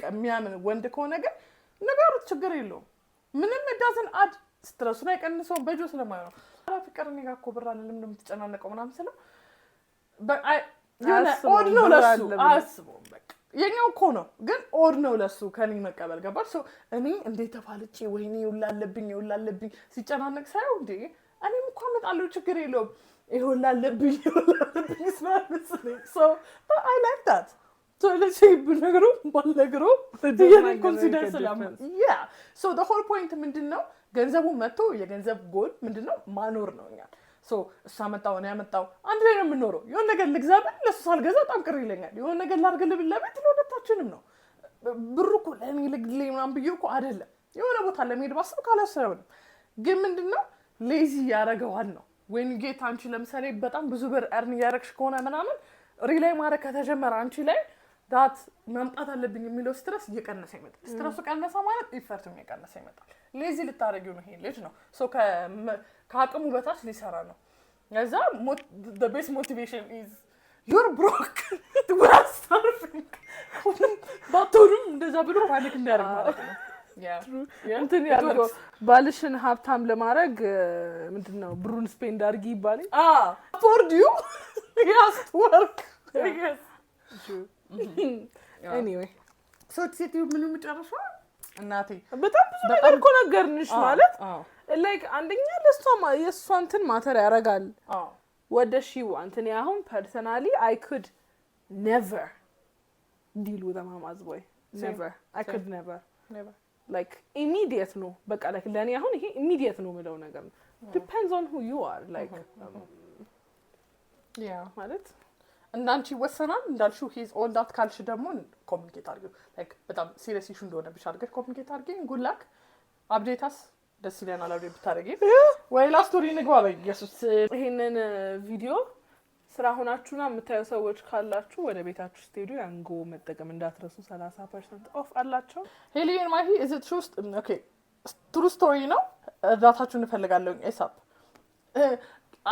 የሚያምን ወንድ ከሆነ ግን ነገሩ ችግር የለውም ምንም doesn't add stress ላይ ቀንሶ በጆ ስለማይሆን ፍቅር እኔ ጋር እኮ ብር አለ ለምን የምትጨናነቀው ምናምን ስለው በቃ የሆነ ኦድ ነው ለሱ አስበው በቃ የኛው እኮ ነው ግን ኦድ ነው ለሱ ከኔ መቀበል ገባሽ ሶ እኔ እንዴት ተፋልጬ ወይኔ ይውላለብኝ ሲጨናነቅ ሳይው እንዴ እኔም እኮ አመጣለሁ ችግር የለውም ይውላለብኝ ስለዚህ ሶ I like that so let's say ብነግሩ ባልነግሩ የኔ ኮንሲደር ሰላም yeah so the whole point ምንድነው ገንዘቡ መጥቶ የገንዘብ ጎል ምንድነው ማኖር ነው እኛ ሶ እሷ መጣው እኔ ያመጣው አንድ ላይ ነው የምንኖረው የሆነ ነገር ልግዛብን ለሱ ሳልገዛ በጣም ቅር ይለኛል የሆነ ነገር ላርግልብ ለቤት ለሁለታችንም ነው ብሩ እኮ ለኔ ልግልኝ ምናምን ብዬ እኮ አይደለም የሆነ ቦታ ለመሄድ ባስብ ካላሰረው ግን ምንድነው ሌዚ ያረጋዋል ነው when you get አንቺ ለምሳሌ በጣም ብዙ ብር earn ያረክሽ ከሆነ ምናምን ሪላይ ማረክ ከተጀመረ አንቺ ላይ that ማምጣት አለብኝ የሚለው ስትረስ እየቀነሰ ይመጣል ስትረሱ ቀነሰ ማለት ኢፈርቱም እየቀነሰ ይመጣል ሌዚ ልታረጊው ነው ይሄ ልጅ ነው ሶ ከአቅሙ በታች ሊሰራ ነው ለዛ the best motivation is you're broke we're starving ባቶሩም እንደዛ ብሎ ፓኒክ እንዳያረግ ማለት ነው እንትን ያለው ባልሽን ሀብታም ለማድረግ ምንድነው ብሩን ስፔንድ አድርጊ ይባል for you he has to work I guess anyway so ሴትዮ ምን መጨረሻ እናቴ በጣም ብዙ ነገር እኮ ነገርንሽ ማለት like አንደኛ የሷ እንትን ማተር ያረጋል what does she want እኔ አሁን personally I could never deal with a mama's boy never I could never like immediate no በቃ like ለኔ አሁን ይሄ immediate ነው የምለው ነገር ነው depends on who you are like yeah ማለት እንዳንቺ ወሰናል እንዳልሽው he's all that ካልሽ ደግሞ ኮሙኒኬት አድርጊው like በጣም ሲሪየስ ኢሹ እንደሆነ ብቻ አድርገሽ ኮሙኒኬት አድርጊ good luck አፕዴታስ ደስ ይለናል አብዴት ብታረጊ ወይ ላስቶሪ ንግባ በኢየሱስ ይሄንን ቪዲዮ ስራ ሆናችሁና የምታዩ ሰዎች ካላችሁ ወደ ቤታችሁ ስትሄዱ ያንጎ መጠቀም እንዳትረሱ 30% ኦፍ አላቸው ሄሊ and my is it true okay true story ነው እርዳታችሁን እንፈልጋለሁ ኤሳፕ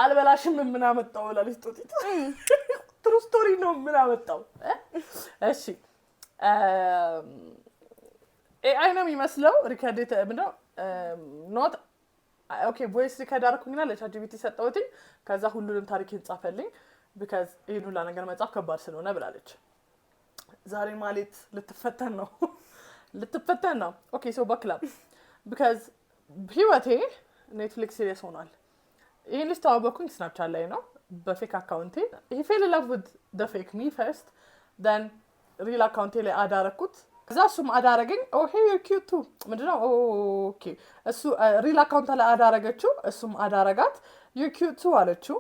አልበላሽም ምን አመጣው ብላለች ጦጢት ትሩ ስቶሪ ነው ምን አመጣው እሺ ኤአይ ነው የሚመስለው ሪከርድ ምንድነው ኖት ኦኬ ቮይስ ሪከርድ አደረኩኝና ለቻትጂፒቲ ሰጠሁት ከዛ ሁሉንም ታሪክ ጻፈልኝ because ይሄን ሁላ ነገር መጻፍ ከባድ ስለሆነ ብላለች ዛሬ ማለት ልትፈተን ነው ኦኬ ሶ በክላብ because ህይወቴ ኔትፍሊክስ ሲሪየስ ሆኗል ይሄን ልስተዋወቅኩኝ ስናፕቻት ላይ ነው በፌክ አካውንቴ he fell in love with the fake me first then real አካውንቴ ላይ አዳረኩት ከዛ እሱም አዳረገኝ oh hey you're cute too ምንድነው ኦኬ እሱ real አካውንት ላይ አዳረገችው እሱም አዳረጋት you're cute too አለችው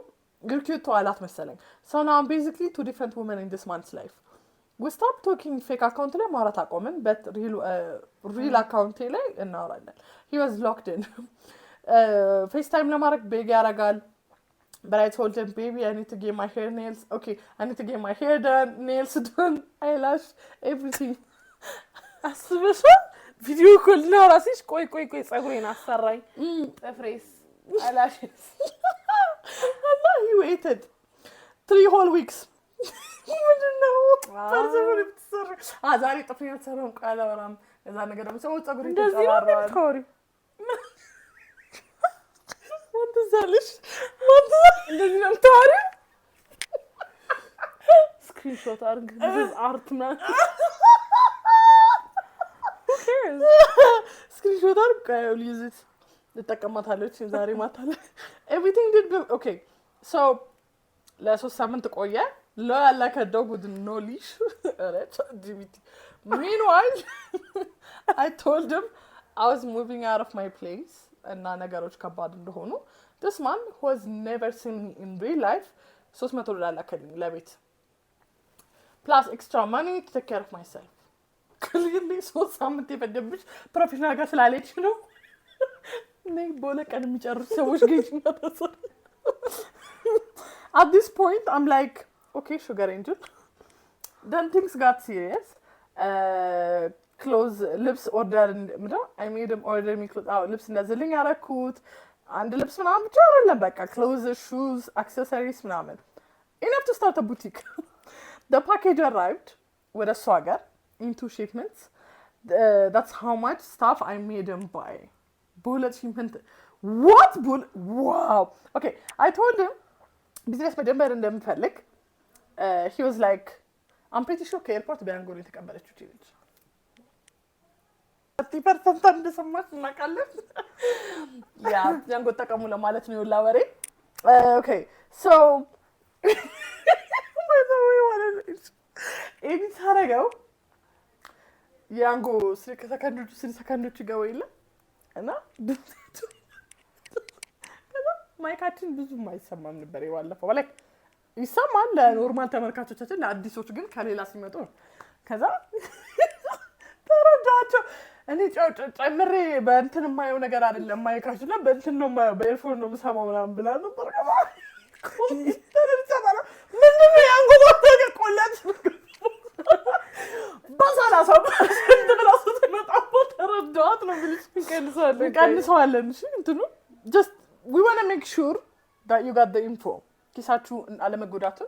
you're cute too አላት መሰለኝ so now I'm basically two different women in this man's life we stopped talking fake account ላይ ማውራት አቆምን but real account ላይ እናወራለን he was locked in FaceTime ለማድረግ ቤግ ያረጋል but I told him baby I need to get my hair nails okay I need to get my hair done nails done eyelash everything አስበሽ ቪዲዮ ኮል ነው ራስሽ ቆይ ጸጉሬን አሰራኝ ጥፍሬስ eyelash Allah he waited 3 whole weeks ምንድነው ፈርዘው ልትሰራ ዛሬ ጥፍሬን ተሰራው ቃላውራም እዛ ነገር ደግሞ ሰው ጸጉሬን ተሰራራው ወንድዛልሽ እንደዚህ ነው ታሪክ ስክሪንሾት አርግ this art man ስክሪንሾት አርግ ሊዝት ልጠቀማታለች ዛሬ ማታ ላይ everything did okay so ለሶስት ሳምንት ቆየ like a dog with no leash meanwhile I told him I was moving out of my place እና ነገሮች ከባድ እንደሆኑ this man who has never seen me in real life $300 ላከልኝ ለቤት plus extra money to take care of myself clearly ሶስት ሳምንት የፈጀብሽ ፕሮፌሽናል ጋር ስላለች ነው ነይ በለቀን የሚጨርሱ ሰዎች ገኝና ተሰራ at this point I'm like okay sugar angel then things got serious clothes lips order ምንድነው I made him order me clothes lips እንደዝልኝ አረኩት አንድ ልብስ ምናምን ብቻ አይደለም በቃ clothes shoes accessories ምናምን enough to start a boutique the package arrived with a swagger in 2 shipments that's how much stuff I made him buy bullet shipment what wow okay I told him business መጀመር እንደምፈልግ he was like I'm pretty sure ከኤርፖርት ቢያንጎል የተቀበለችው ቺልጅ 30% እንደሰማች እናቃለን ያ ያንጎ ተቀሙ ለማለት ነው ላወሬ okay so ኤዲት አረጋው ያንጎ ሰከንዶች ይገው ይለ እና ማይካችን ብዙም አይሰማም ነበር ይዋለፈው like ይሰማል ለኖርማል ተመልካቾቻችን ለአዲሶች ግን ከሌላ ሲመጡ ከዛ ተረዳቸው እኔ ጨምሬ በእንትን የማየው ነገር አይደለም ማይካችን እና በእንትን ነው በኤርፎን ነው የምሰማው ምናምን ብላ ነበር ገባ ተረዳቸው ምንድነው ያንጎባው ነገር ቆላጭ በሰላሳው ብላሱ ተመጣጣ ተረዳት ነው ብልሽ እንቀንሰዋለን እሺ እንትኑ just we want to make sure that you got the info ኪሳቹ አለመጎዳቱ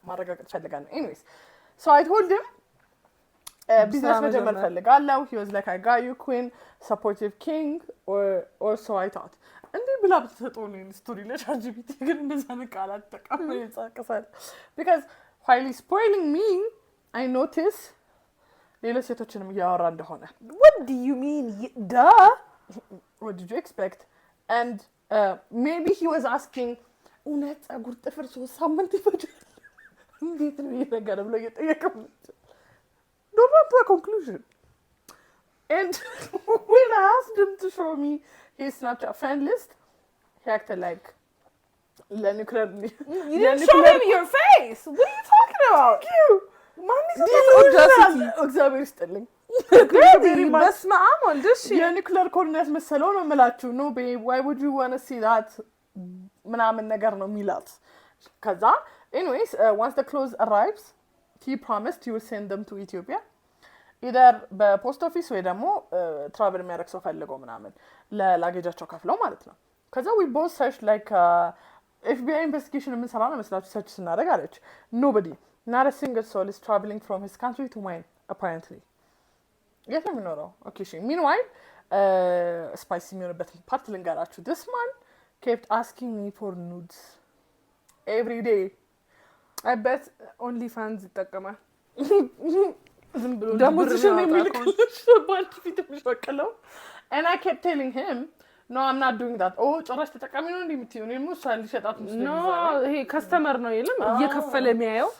ማረጋገጥ ፈልጋለሁ anyways so I told him business መጀመር ፈልጋለሁ he was like I got you queen supportive king or so I thought እንዴ ብላ በተሰጠው ስቶሪ ለቻትጂፒቲ ግን እንደዛ ነቃላት ተቀመ ይጻቀሳል because while he's spoiling me I notice ሌሎች ሴቶችንም ያወራ እንደሆነ what do you mean duh what did you expect and maybe he was asking እውነት ጸጉር ጥፍር 3 ሳምንት ይፈጃል እንዴት ነው ይነገር ብሎ እየጠየቀው don't run to a conclusion and when I asked him to show me his Snapchat friend list he acted like nuclear you didn't show him your face what are you talking about thank you እግዚአብሔር ይስጥልኝ በስመ አብ ወልድሽ የኒኩለር ኮርነስ መሰለው ነው የምላችሁ no babe why would you want to see that ምናምን ነገር ነው የሚላት ከዛ anyways once the clothes arrives he promised he will send them to Ethiopia either በፖስት ኦፊስ ወይ ደግሞ ትራቨል የሚያደርግ ሰው ፈልገው ምናምን ለላጌጃቸው ከፍለው ማለት ነው ከዛ we both searched like FBI investigation የምንሰራ ነው መስላችሁ ሰርች ስናደርግ አለች nobody not a single soul is traveling from his country to mine apparently የት ነው የሚኖረው? ኦኬ እሺ meanwhile ስፓይሲ የሚሆንበት ፓርት ልንገራችሁ this man kept asking me for nudes every day I bet OnlyFans ይጠቀማል ዝም ብሎ ደሞዝሽን የሚልክልሽ ባንቺ ፊት የሚሸቅለው and I kept telling him no I'm not doing that ጭራሽ ተጠቃሚ ነው እንዴ የምትይው እኔ ሞስ ሊሸጣት መስሎኝ no ይሄ ከስተመር ነው ይልም እየከፈለ የሚያየው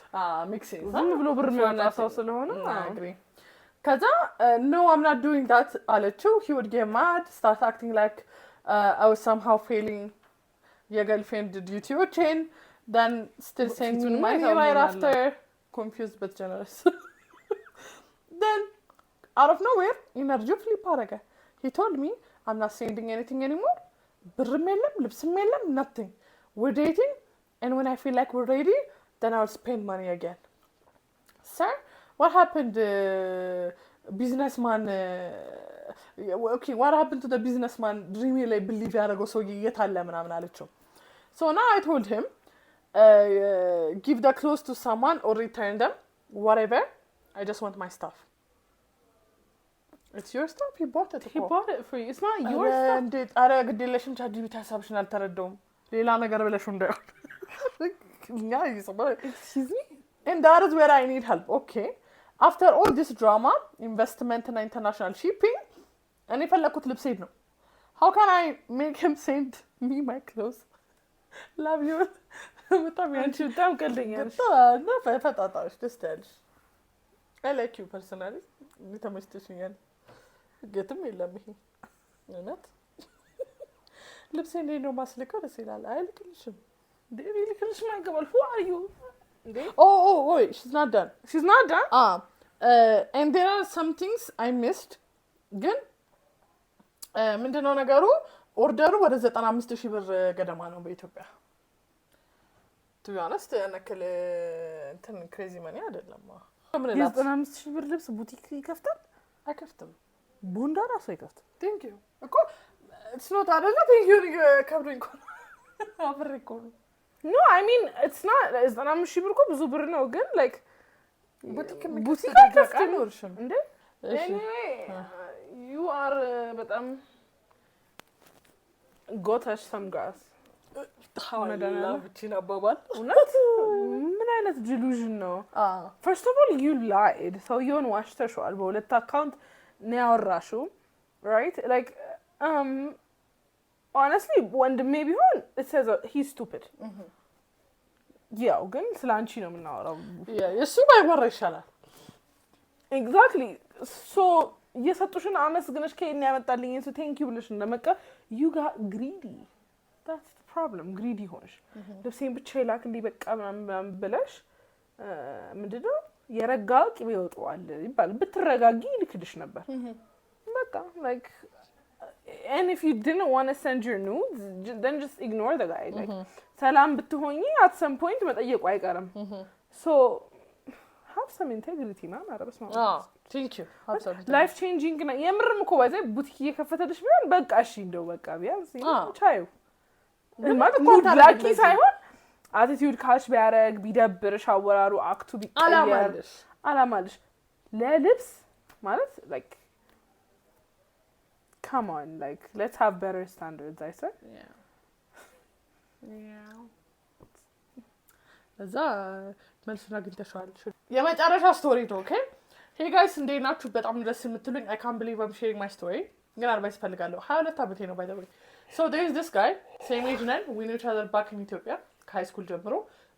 makes sense ዝም ብሎ ብር የሚያወጣ ሰው ስለሆነ agree ከዛ no I'm not doing that አለችው he would get mad start acting like I was somehow failing የገርልፍሬንድ ዲዩቲዎችን then still sending money right after confused but generous then out of nowhere energy flip አረገ he told me I'm not sending anything anymore ብርም የለም ልብስም የለም nothing we're dating and when I feel like we're ready then I'll spend money again sir what happened businessman okay what happened to the businessman dream ላይ believe ያደረገው ሰውዬ የት አለ ምናምን አለችው so now I told him give the clothes to someone or return them whatever I just want my stuff it's your stuff he bought it for you it's not your stuff እንዴት አረ ግዴለሽም ቻጂቢት ሀሳብሽን አልተረዳውም ሌላ ነገር ብለሽ እንዳይሆን እኛ excuse me and that is where I need help okay after all this drama investment and international shipping እኔ ፈለኩት ልብስ ሄድ ነው how can I make him send me my clothes love you በጣም ያንቺ በጣም ቀልደኛለሽ እና ፈጣጣሽ ደስ ያለሽ I like you personally ተመችቶኛል ገትም የለም ይሄ እውነት ልብስ እንዴ ነው ማስልከው ደስ ይላል አይልክልሽም ዴቪ ልክልሽ ማይገባል who are you oh she's not done and there are some things I missed ግን ምንድነው ነገሩ ኦርደሩ ወደ 95000 ብር ገደማ ነው በኢትዮጵያ to be honest ያነከለ እንትን ክሬዚ ማኒ አይደለም 95000 ብር ልብስ ቡቲክ ይከፍታል አይከፍትም ቦንዳ ራሱ አይከፍትም thank you እኮ it's not አይደለ thank you ከብሩኝ እኮ አብሬ እኮ no I mean it's not 95000 ብር እኮ ብዙ ብር ነው ግን like ቡቲክ አይከፍትም እንዴ anyway you are በጣም gotash some gas ሀላብችን አባባል እውነት ምን አይነት ዲሉዥን ነው first of all you lied ሰውየውን ዋሽተሽዋል በሁለት አካውንት ነው ያወራሽው right like honestly ወንድሜ ቢሆን it says he's stupid ያው ግን ስላንቺ ነው የምናወራው የሱ ባይወራ ይሻላል exactly so የሰጡሽን አመስግነሽ ከእኔ ያመጣልኝ እሱ thank you ብለሽ እንደመቀ you got greedy that's the problem greedy ሆነሽ ልብሴን ብቻ ይላክ እንዲ በቃ ምናምን ብለሽ ምንድነው የረጋ ቅቤ ይወጣዋል ይባል ብትረጋጊ ልክድሽ ነበር በቃ like and if you didn't want to send your nudes then just ignore the guy like ሰላም ብትሆኚ at some point መጠየቁ አይቀርም so have some integrity man አረብስ ማለት thank you life changing ነው የምርም እኮ ባይዘ ቡቲክ እየከፈተልሽ ቢሆን በቃ እሺ እንደው በቃ ቢያንስ ቻዩ ማለት ሙድ ላኪ ሳይሆን attitude ካሽ ቢያረግ ቢደብርሽ አወራሩ አክቱ ቢቀየር አላማልሽ ለልብስ ማለት like come on like let's have better standards I said yeah እዛ መልሱን አግኝተሽዋል የመጨረሻ ስቶሪ ነው ኦኬ hey guys እንዴት ናችሁ በጣም ደስ የምትሉኝ I can't believe I'm sharing my story ግን አድቫይስ ፈልጋለሁ 22 ዓመቴ ነው by the way so there is this guy same age ነን we knew each other back in Ethiopia high school ጀምሮ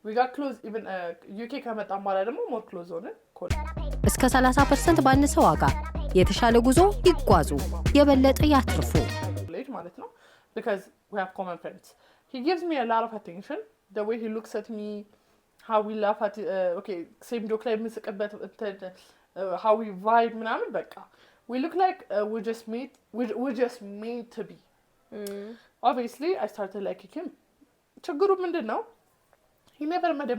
we got close even UK ከመጣን በኋላ ደግሞ more close ሆነን እስከ 30% ባነሰ ዋጋ የተሻለ ጉዞ ይጓዙ የበለጠ ያትርፉ ማለት ነው because we have common friends he gives me a lot of attention the way he looks at me how we laugh at okay same joke ላይ ምስቀበት how we vibe ምናምን በቃ we look like we just made to be obviously I started liking him ችግሩ ምንድነው he never made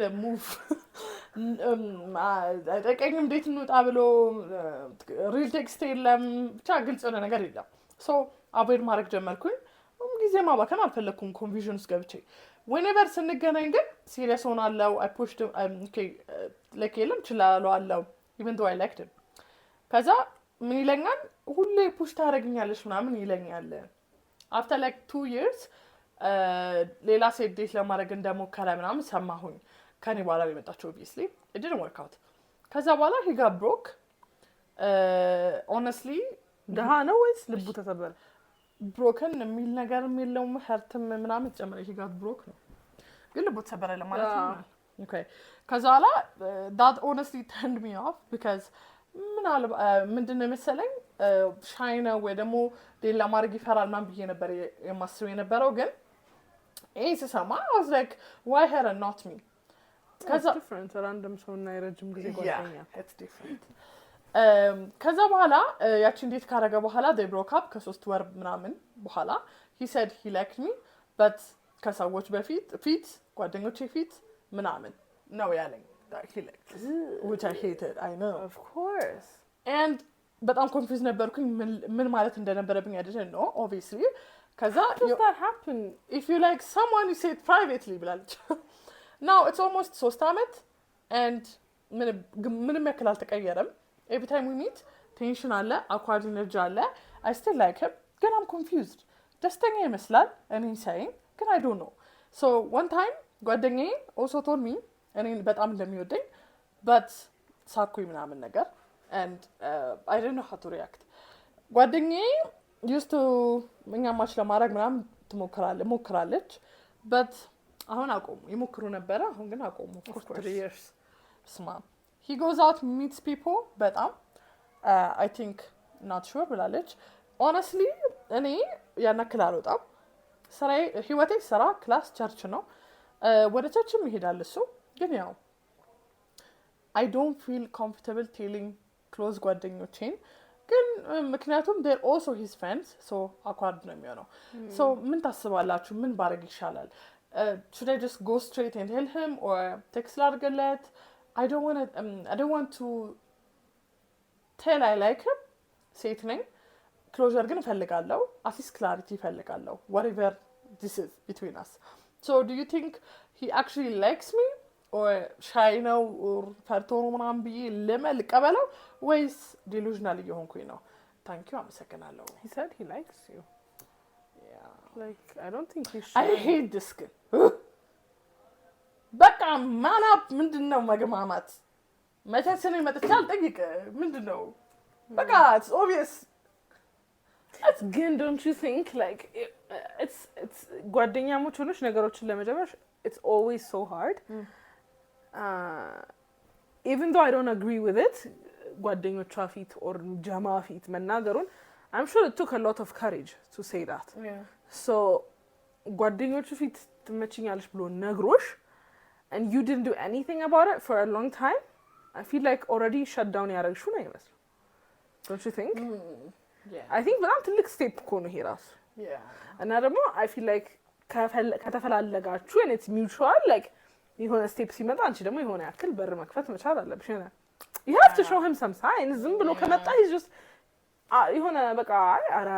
a move አይጠቀኝም እንዴት እንውጣ ብሎ ሪል ቴክስት የለም ብቻ ግልጽ የሆነ ነገር የለም so አቮይድ ማድረግ ጀመርኩኝ ጊዜ ጊዜ ማባከን አልፈለኩም ኮንፊዥን ውስጥ ገብቼ whenever ስንገናኝ ግን ሲሪየስ ሆናለሁ I pushed okay like የለም ችላለሁ even though I liked him ከዛ ምን ይለኛል ሁሌ ፑሽ ታደርግኛለሽ ምናምን ይለኛል after like 2 years ሌላ ሴት ዴት ለማድረግ እንደሞከረ ምናምን ሰማሁኝ ከኔ በኋላ የመጣችው obviously it didn't work out ከዛ በኋላ he got broke honestly ደሃ ነው ወይስ ልቡ ተሰበረ broken የሚል ነገር የለውም hurtም ምናምን ጨመረ he got broke ነው ግን ልቡ ተሰበረ ለማለት ነው okay ከዛ በኋላ that honestly turned me off because ምንድነው መሰለኝ ሻይና ወይ ደግሞ ሌላ ማድረግ ይፈራል ምናምን ብዬ ነበር የማስበው የነበረው ግን ስሰማ I was like why her and not me ከዛ different random ሰው እና የረጅም ጊዜ ጓደኛ it's different ከዛ በኋላ ያቺ እንዴት ካረገ በኋላ they broke up ከ3 ወር ምናምን በኋላ he said he liked me but ከሰዎች ፊት ጓደኞቼ ፊት ምናምን ነው ያለኝ that he liked which I hated I know of course and በጣም ኮንፊውዝ ነበርኩኝ ምን ማለት እንደነበረብኝ I didn't know obviously ከዛ does that happen if you like someone you say it privately ብላለች now it's almost 3 አመት and ምንም ያክል አልተቀየረም every time we meet tension አለ awkward energy አለ I still like him ግን I'm confused ደስተኛ ይመስላል እኔን saying ግን I don't know so one time ጓደኛዬ also told me እኔን በጣም እንደሚወደኝ but ሳኩኝ ምናምን ነገር and I didn't know how to react ጓደኛዬ used to እኛ ማች ለማድረግ ምናምን ትሞክራለች but አሁን አቆሙ ይሞክሩ ነበር አሁን ግን አቆሙ for 3 years ስማ he goes out meets people በጣም I think not sure ብላለች honestly እኔ ያናክል አልወጣም ስራዬ ህይወቴ ስራ ክላስ ቸርች ነው ወደ ቸርችም ይሄዳል እሱ ግን ያው I don't feel comfortable telling close ጓደኞቼን ግን ምክንያቱም they're also his friends so awkward ነው የሚሆነው so ምን ታስባላችሁ ምን ባረግ ይሻላል should I just go straight and tell him or text ላድርግለት I don't want to tell I like him ሴት ነኝ closure ግን እፈልጋለሁ at least clarity እፈልጋለሁ whatever this is between us so do you think he actually likes me or shy ነው or ፈርቶ ነው ምናምን ብዬ ልቀበለው ወይስ delusional እየሆንኩኝ ነው thank you አመሰግናለሁ he said he likes you yeah like I don't think he should I hate this guy በቃ ማና ምንድነው መግማማት መተሰነ መጥቻል ጠይቅ ምንድነው በቃ it's obvious ግን don't you think like it's ጓደኛሞች ሆነሽ ነገሮችን ለመጀመር it's always so hard even though I don't agree with it ጓደኞቿ ፊት or ጀማ ፊት መናገሩን I'm sure it took a lot of courage to say that yeah so ጓደኞቹ ፊት ትመችኛለሽ ብሎ ነግሮሽ and you didn't do anything about it for a long time I feel like already shut down ያረግሽው ነው ይመስል don't you think yeah I think በጣም ትልቅ ስቴፕ እኮ ነው ይሄ ራሱ yeah እና ደግሞ I feel like ከተፈላለጋችሁ and it's mutual like የሆነ ስቴፕ ሲመጣ አንቺ ደግሞ የሆነ ያክል በር መክፈት መቻል አለብሽ እና you have to show him some signs ዝም ብሎ ከመጣ he's just የሆነ በቃ አራ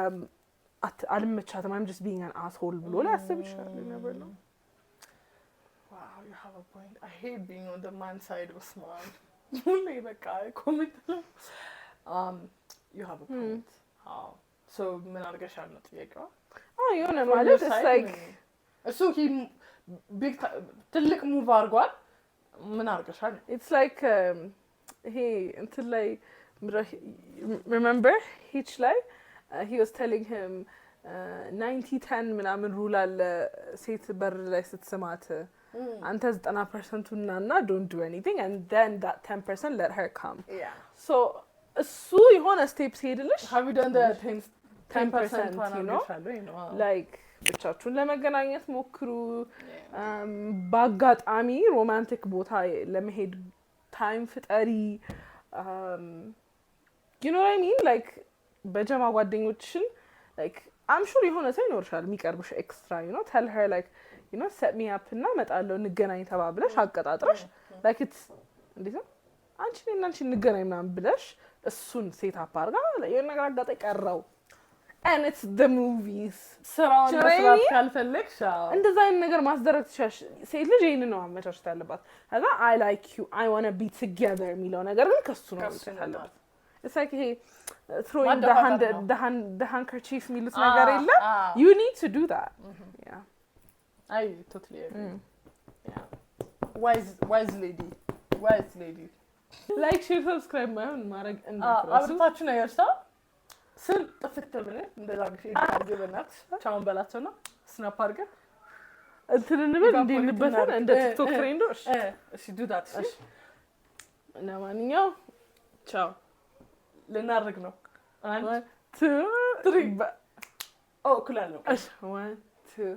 አልመቻትም I'm just being an asshole ብሎ ሊያስብ ይችላል never know wow you have a point I hate being on the man side of smart ሁሌ በቃ ኮሜንት you have a point so ምን አድርገሻል ነው ጥያቄው የሆነ ማለት it's like እሱ big ትልቅ ሙቭ አድርጓል ምን አድርገሻል it's like he until like remember hitch like he was telling him 90-10 ምናምን ሩል አለ ሴት በር ላይ ስትስማት አንተ 90% እና don't do anything and then that 10% let her come yeah so እሱ የሆነ ስቴፕ ሲሄድልሽ have you done the 10% you know like ብቻችሁን ለመገናኘት ሞክሩ በአጋጣሚ ሮማንቲክ ቦታ ለመሄድ ታይም ፍጠሪ you know what I mean like በጀማ ጓደኞችሽን like I'm sure የሆነ ሰው ይኖርሻል የሚቀርብሽ ኤክስትራ you know tell her like you know set me up እና መጣለው እንገናኝ ተባብለሽ አቀጣጥረሽ like it's እንዴት ነው አንቺ እንገናኝ ምናምን ብለሽ እሱን ሴት አፕ አድርጋ የሆነ ነገር አጋጣይ ቀረው and it's the movies ስራውን መስራት ካልፈለግሽ እንደዛ አይነት ነገር ማስደረግ ትሻሽ ሴት ልጅ ይሄንን ነው አመቻችታ ያለባት ከዛ I like you I want to be together የሚለው ነገር ግን ከሱ ነው ያለበት it's like hey throwing the handkerchief የሚሉት ነገር የለ you need to do that yeah I totally agree yeah wise lady like share subscribe ማድረግ አብርታችሁ ነው ያርሳው ስል ጥፍት ብለ እንደዛ ግፊ ታርገበናት ቻውን በላቸውና ስናፕ አድርገን እንትን እንበል እንድንበተን እንደ ቲክቶክ ፍሬንዶች እሺ do that እሺ ለማንኛውም ቻው ልናርግ ነው 1 2 3 ኦ ኩላል ነው እሺ 1 2